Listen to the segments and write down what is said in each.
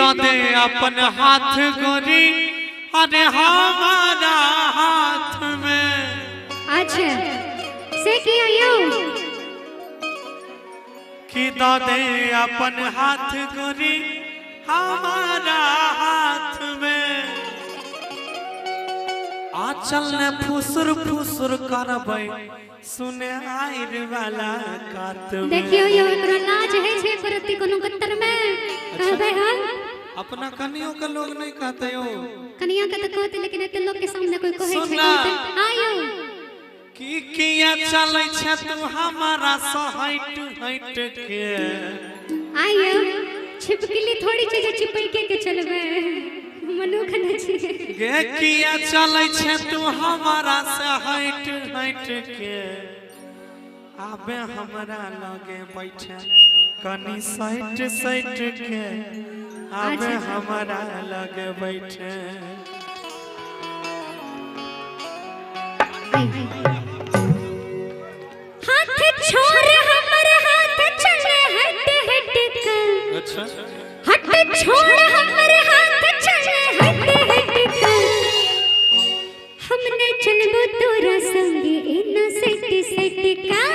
दे अपन हाथ गोरी अरे हमारा हाथ में। अच्छा से किया यो कि दे अपन हाथ गोरी हमारा हाथ में। आचल ने फुसुर फुसुर करबै सुने आइर वाला कात में। देखियो यो एकरा लाज है छे करती कोनो कत्तर में कहबे हम अपना कनियों के लोग नहीं कहते हो। कनिया के तो कहते लेकिन एते लोग के सामने कोई कहे छे आयो की किया चलै छे तू हमारा सहट हट के। आयो छिपकली थोड़ी चीज चिपके के चलबे मनुख न छी। गे किया चलै छे तू हमारा से हट हट के। आबे हमरा लगे बैठे कनी सट सट के। आबे हमरा लगे बैठे। हाथ छोड़ हमर हाथ चले हट हट के। अच्छा हट छोड़ हमर हाथ चले हट हट के। हमने चलबो तोरा संगे इना सेट सेट का।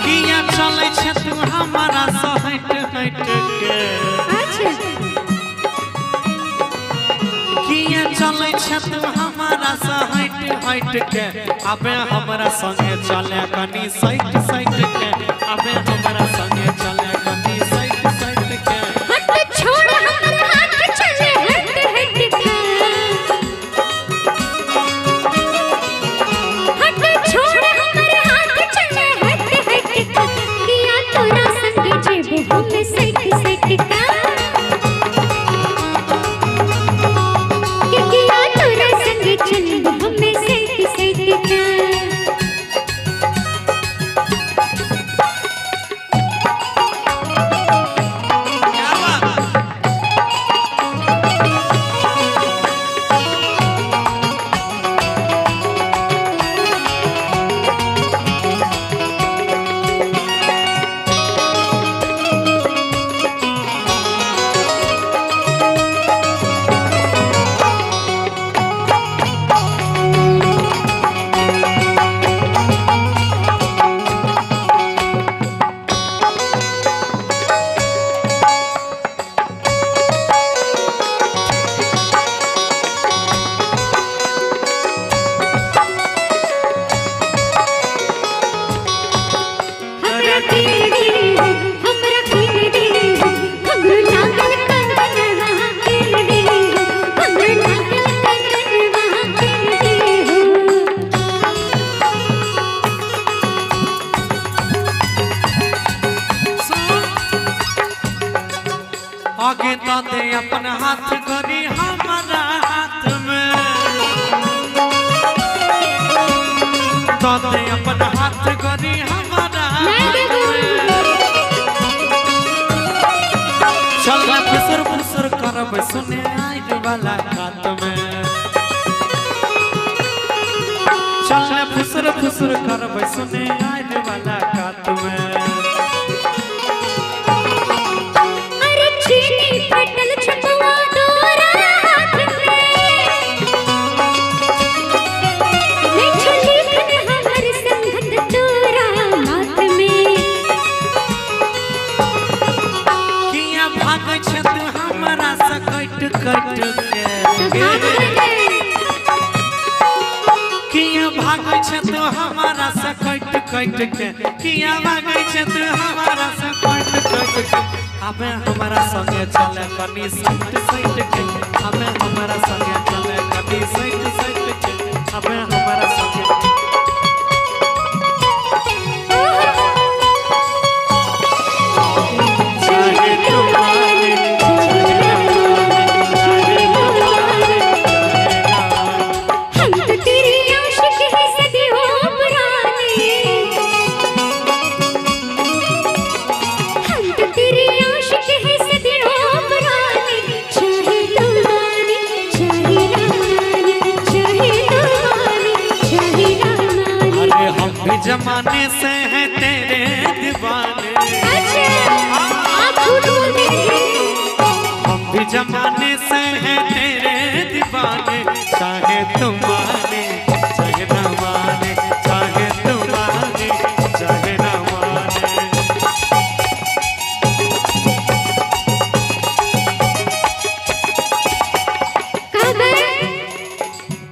किया चलै छे तू हमारा से हट हट के। अच्छा किया चलै छे तू हमारा से हट हट के। अबे हमरा संगे चले कनी सट सट के। अबे हमरा संगे चले कनी सट सट के। हट छोड़ हमर हाथ चले हट हट के। हट छोड़ हमर हाथ चले हट हट के। किया तोरा संगे जेबो हम सट सट का। किया तोरा संगे चलबो हम सट सट का। आगे दे अपन हाथ गोरी हमारा हाथ में। दे अपन हाथ गोरी हमारा हाथ में। चल फुसुर फुसुर करब सुने आइर वाला कात में। चल फुसुर फुसुर करब सुने आइर वाला कात में। फटल छपवा तोरा हाथ में। मैं छली खन हमर संगत तोरा हाथ में। किया भागै छे तू हमरा से कट कट के। किया भागै छे तू हमारा से कट कट के। किया भागै छे तू हमारा से कट कट के। अबे हमारा संगे चले कनी सट सट के। अबे हमारा संगे चले कनी सट सट के। अबे हमारा संगे चाहे तुम्हारे हम तो तेरे आशिक हैं सदियों पुराने। हम तो तेरे आशिक हैं सदियों पुराने। चाहे तुम्हारे चाहे भी जमाने से है तेरे दीवाने। आप झूठ बोलते हैं। हम भी जमाने से है तेरे दीवाने, चाहे तुम माने चाहे न माने, चाहे तुम माने चाहे न माने। कबे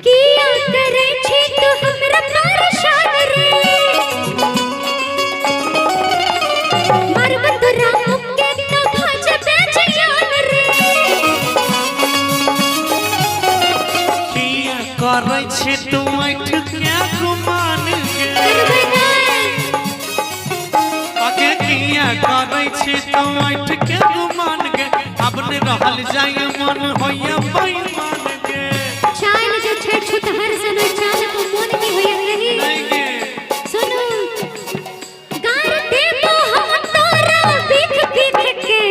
किया करे छी तू हमरा परेशान रे, मरब तोरा मुक्के तो भज बेचैन रे। किया करे छी तू ऐठ क्या गुमान के, आगे किया करे छी तू ऐठ क्या गुमान के, अब ने रहल जाय मन होया बेईमान के। चाल जो छेड़ छूट हर समय चाल को मन की होया रही। नहीं के सुनो गार देबो हम तोरा बिख बिख के,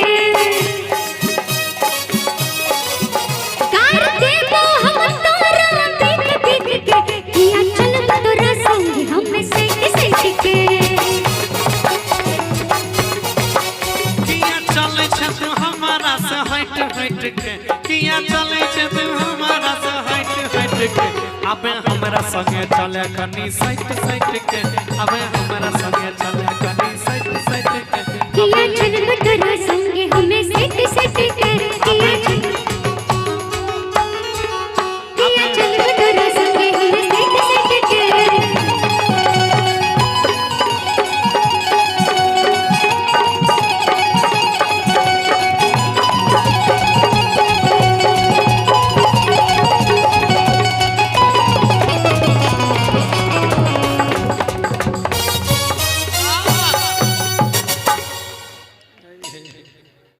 गार देबो हम तोरा बिख बिख के, किया चल तोरा संग हम सेट सेट के। किया चले छ तू हमारा से हट हट के, किया चले छ तू हमारा से हट हट के, अबे हमरा संगे चले कनी साइट साइट के, अबे